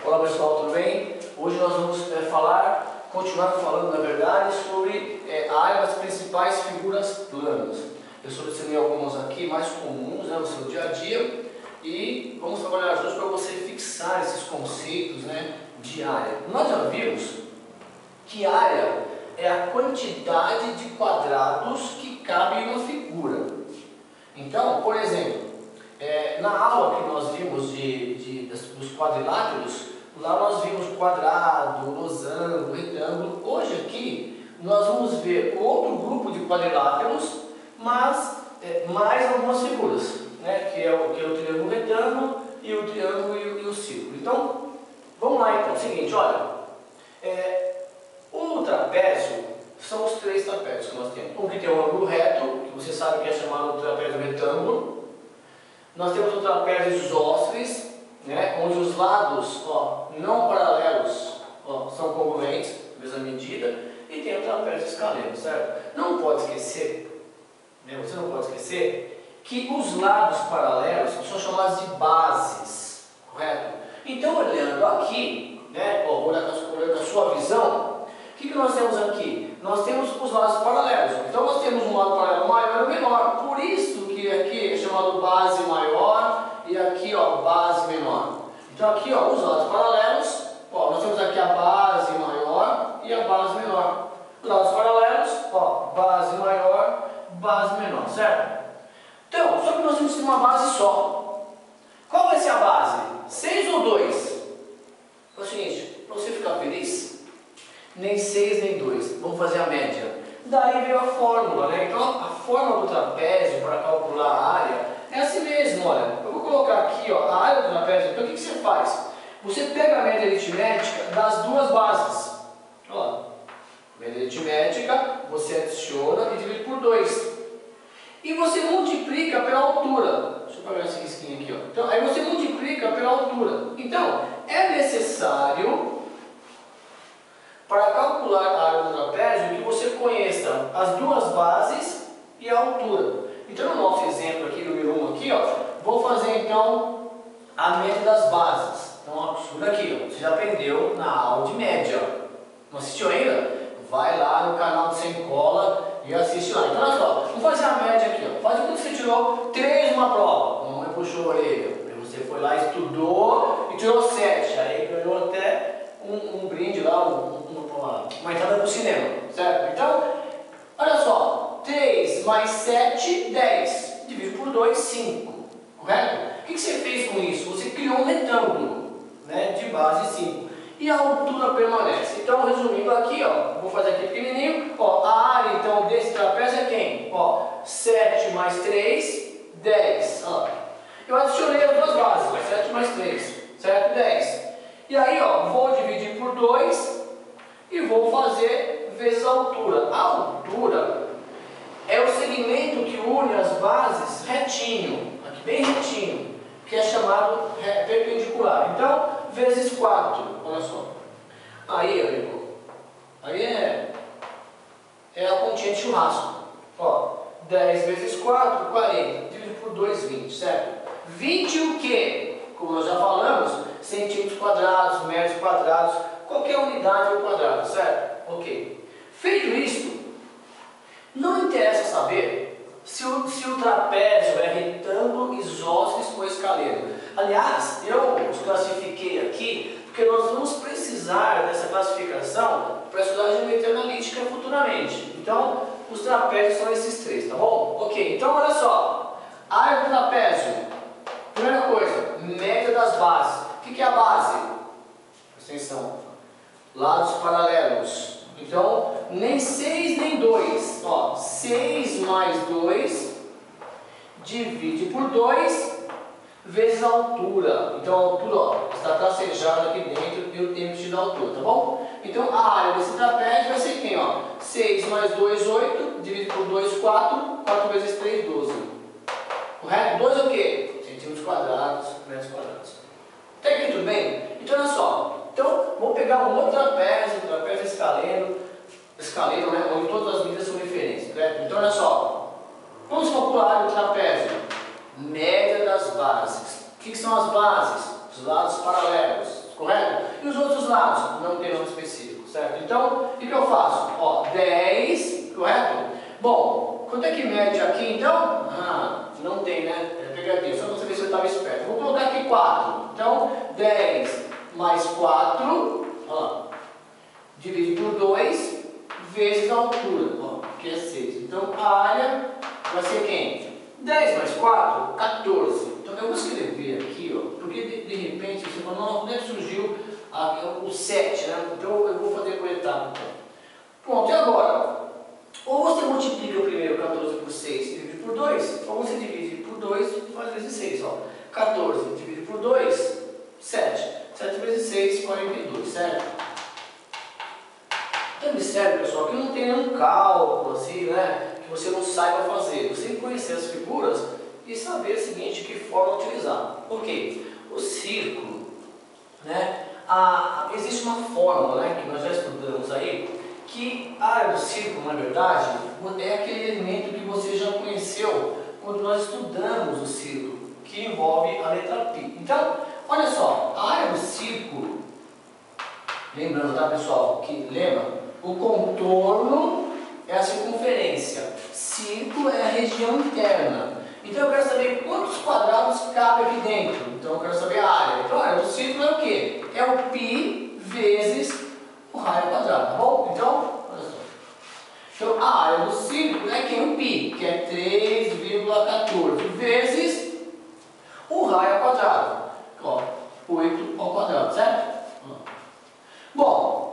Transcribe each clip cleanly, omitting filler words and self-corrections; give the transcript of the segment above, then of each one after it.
Olá pessoal, tudo bem? Hoje nós vamos continuar falando na verdade sobre a área das principais figuras planas. Eu selecionei algumas aqui mais comuns no seu dia a dia e vamos trabalhar juntos para você fixar esses conceitos de área. Nós já vimos que área é a quantidade de quadrados que cabe em uma figura. Então, por exemplo, na aula que nós vimos dos quadriláteros, lá nós vimos quadrado, losango, retângulo. Hoje aqui nós vamos ver outro grupo de quadriláteros, mas mais algumas figuras, que é o triângulo retângulo e o triângulo e o círculo. Então, vamos lá então. Seguinte, olha, o trapézio são os três trapézios que nós temos. Um que tem um ângulo reto, que você sabe que é chamado trapézio retângulo. Nós temos o trapézio isósceles, onde os lados não paralelos são congruentes, mesma medida, e tem o trapézio escaleno, certo? Não pode esquecer, você não pode esquecer que os lados paralelos são chamados de bases, correto? Então, olhando aqui, olhando a sua visão, o que nós temos aqui? Nós temos os lados paralelos. Então, nós temos um lado paralelo maior e menor. Por isso que aqui é chamado base maior e aqui, base menor. Então, aqui, os lados paralelos, nós temos aqui a base maior e a base menor. Os lados paralelos, base maior, base menor, certo? Então, só que nós temos uma base só. Qual vai ser a base? 6 ou 2? É o seguinte, para você ficar feliz, nem 6 nem 2. Vamos fazer a média. Daí veio a fórmula, Então, a fórmula do trapézio para calcular a área é assim mesmo, olha. Eu vou colocar aqui, a área do trapézio. Então, o que você faz? Você pega a média aritmética das duas bases. Média aritmética, você adiciona e divide por 2. E você multiplica pela altura. Deixa eu pegar esse risquinho aqui, Então, aí você multiplica pela altura. Então, é necessário, para calcular a área do trapézio, que você conheça as duas bases e a altura. Então, no nosso exemplo aqui, número 1 aqui, vou fazer então a média das bases. Então, por aqui, você já aprendeu na aula de média. Não assistiu ainda? Vai lá no canal do Sem Cola e assiste lá. Então, olha só, vamos fazer a média aqui, Faz quando você tirou 3 numa prova. A mamãe puxou a orelha. Você foi lá, estudou e tirou 7. Aí ganhou até um brinde lá, uma entrada para o cinema, certo? Então, olha só, 3 mais 7, 10. Dividido por 2, 5. Correto? O que você fez com isso? Você criou um retângulo, de base 5. E a altura permanece. Então, resumindo aqui, vou fazer aqui pequenininho. A área, então, desse trapézio é quem? 7 mais 3, 10. Eu adicionei as duas bases, 7 mais 3, certo? 10. E aí, vou dividir por 2 e vou fazer vezes a altura. A altura é o segmento que une as bases retinho, aqui bem retinho, que é chamado perpendicular. Então, vezes 4, olha só. Aí, amigo, aí é a continha de churrasco. 10 vezes 4, 40. Dividido por 2, 20, certo? 20 o quê? Como nós já falamos, centímetros quadrados, metros quadrados, qualquer unidade ao quadrado, certo? Ok. Feito isto, não interessa saber se o trapézio é retângulo, isósceles ou escaleno. Aliás, eu os classifiquei aqui porque nós vamos precisar dessa classificação para estudar geometria analítica futuramente. Então, os trapézios são esses três, tá bom? Ok, então olha só. Área do trapézio. Primeira coisa, média das bases. O que é a base? Presta atenção. Lados paralelos. Então, nem 6 nem 2. 6 mais 2 divide por 2 vezes a altura. Então, a altura está tracejada aqui dentro e eu tenho que te dar a altura, tá bom? Então, a área desse trapézio vai ser quem? 6 mais 2, 8. Dividido por 2, 4. 4 vezes 3, 12. Correto? 2 é o quê? Centímetros quadrados, metros quadrados. Até aqui tudo bem? Então, olha só. Então, vou pegar um outro trapézio, trapézio escaleno, onde todas as medidas são referências, correto? Então, olha só. Vamos calcular o trapézio. Média das bases. O que são as bases? Os lados paralelos. correto? E os outros lados? Não tem nome específico, certo? Então, o que eu faço? Ó, 10, correto? Bom, quanto é que mede aqui então? Não tem, né? É pegadinha, só para você ver se eu estava esperto. Vou colocar aqui 4. Então, 10 mais 4, ó, dividido por 2, vezes a altura, ó, que é 6. Então, a área vai ser quem? 10 mais 4, 14. Então, eu vou escrever aqui, ó, porque de repente você fala, não, onde é que surgiu o 7, né? Então, eu vou fazer por etapa. Pronto, e agora? Ou você multiplica primeiro 14 por 6 e divide por 2, ou você divide por 2 e faz vezes 6. Ó. 14 dividido por 2, 7. 7 vezes 6, 42, certo? Então, observe, pessoal, que não tem nenhum cálculo assim, né, que você não saiba fazer. Você tem que conhecer as figuras e saber o seguinte, que forma utilizar. Ok, o círculo, né, existe uma fórmula, né, que nós já estudamos aí, que a área do círculo, na verdade, é aquele elemento que você já conheceu quando nós estudamos o círculo, que envolve a letra π. Então, olha só, a área do círculo, lembrando, tá, pessoal, que lembra, o contorno é a circunferência, círculo é a região interna. Então, eu quero saber quantos quadrados cabe aqui dentro. Então, eu quero saber a área. Então, a área do círculo é o quê? É o π vezes o raio quadrado, tá bom? Então, olha só. Então, a área do círculo é quem? O π, que é 3,14 vezes o raio ao quadrado. Ó, 8 ao quadrado, certo? Bom,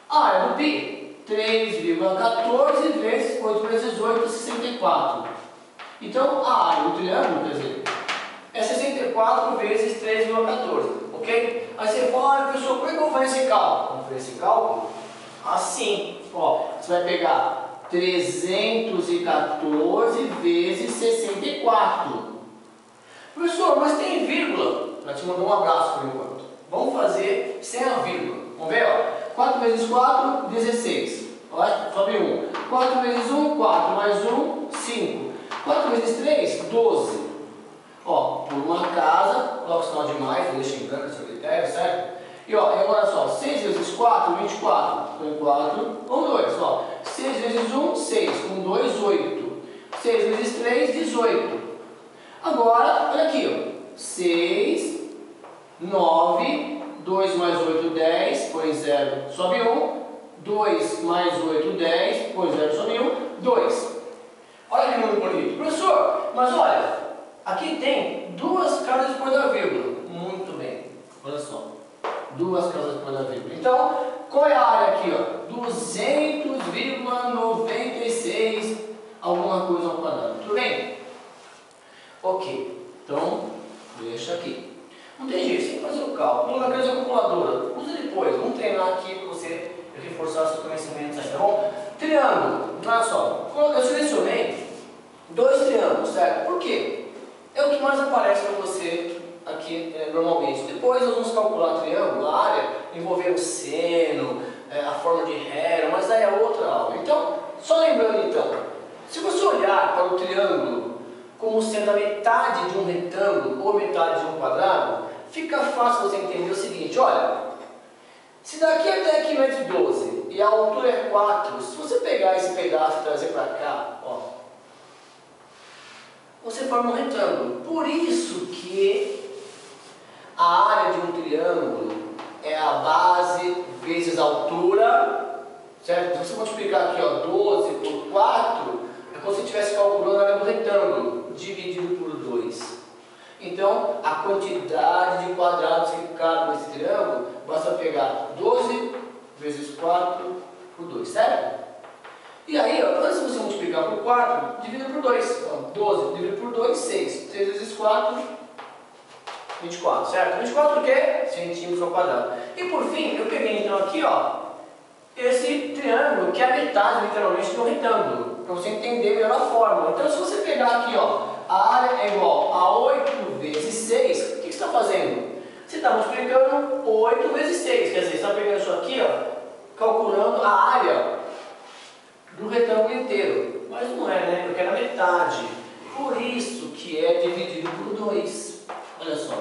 a área do π, 3,14 vezes 8 vezes 8, 64. Então, a área do triângulo, quer dizer, é 64 vezes 3,14. Ok? Aí você fala, professor, como é que eu vou fazer esse cálculo? Vamos fazer esse cálculo? Assim, ó, você vai pegar 314 vezes 64. Professor, mas tem vírgula. Já te mandou um abraço por enquanto. Vamos fazer sem a vírgula. Vamos ver, ó. 4 vezes 4, 16. Ó, sobe 1. 4 vezes 1, 4. Mais 1, 5. 4 vezes 3, 12. Ó, por uma casa, coloca o sinal de mais, deixa em branco esse critério, certo? E ó, agora só, 6 vezes 4, 24, com 4, com 2, ó. 6 vezes 1, 6, com 2, 8. 6 vezes 3, 18. Agora, olha aqui, ó. 6, 9, 2 mais 8, 10, põe 0, sobe 1. 2 mais 8, 10, põe 0, sobe 1, 2. Olha que número bonito. Professor, mas olha, aqui tem duas casas depois da vírgula. Muito bem. Olha só. Duas casas depois da vírgula. Então, qual é a área aqui? 200,96 alguma coisa ao quadrado. Tudo bem? Ok. Então, deixa aqui. Não tem jeito, sem fazer o cálculo. Vamos naquela calculadora. Usa depois. Vamos treinar aqui para você reforçar seus conhecimentos aí, tá bom? Triângulo. Olha só. Eu selecionei dois triângulos, certo? Por quê? É o que mais aparece para você aqui normalmente. Depois nós vamos calcular triângulo, a área, envolvendo seno, a forma de reta, mas aí é outra aula. Então, só lembrando então, se você olhar para o triângulo como sendo a metade de um retângulo ou metade de um quadrado, fica fácil você entender o seguinte, olha, se daqui até aqui mede 12 e a altura é 4, se você pegar esse pedaço e trazer para cá, ó, você forma um retângulo. Por isso que a área de um triângulo é a base vezes a altura, certo? Se você multiplicar aqui, ó, 12 por 4, é como se estivesse calculando a área do retângulo, dividido por 2. Então, a quantidade de quadrados que cabe nesse triângulo, basta pegar 12 vezes 4 por 2, certo? E aí, ó, antes de você multiplicar por 4, divida por 2. Ó, 12 dividido por 2, 6. 6 vezes 4, 24, certo? 24 o quê? Centímetros ao quadrado. E por fim, eu peguei então aqui, ó, esse triângulo, que é a metade, literalmente, do retângulo, para você entender melhor a fórmula. Então, se você pegar aqui, ó, a área é igual a 8 vezes 6, o que você está fazendo? Você está multiplicando 8 vezes 6, quer dizer, você está pegando isso aqui, ó, calculando a área do retângulo inteiro. Mas não é, né? Porque é na metade. Por isso que é dividido por 2. Olha só.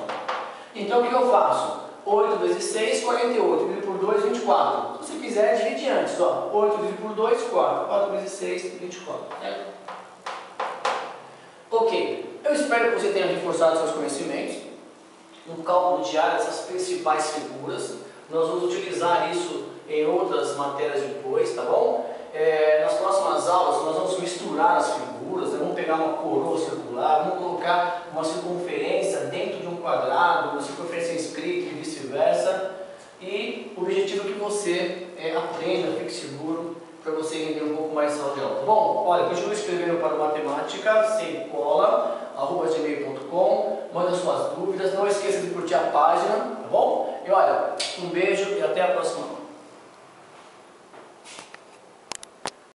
Então, o que eu faço? 8 8 vezes 6, 48. Dividido por 2, 24. Se você quiser, divide antes. Ó. 8 dividido por 2, 4. 4 vezes 6, 24. Ok. Eu espero que você tenha reforçado seus conhecimentos no cálculo diário dessas principais figuras. Nós vamos utilizar isso em outras matérias depois, tá bom? Nas próximas aulas nós vamos misturar as figuras, né? Vamos pegar uma coroa circular, vamos colocar uma circunferência dentro de um quadrado, uma circunferência escrita e vice-versa. E o objetivo é que você aprenda, fique seguro, para você entender um pouco mais de sala de aula, tá bom? Olha, continue escrevendo para matemática, sem cola, @gmail.com, manda suas dúvidas, não esqueça de curtir a página, tá bom? E olha, um beijo e até a próxima.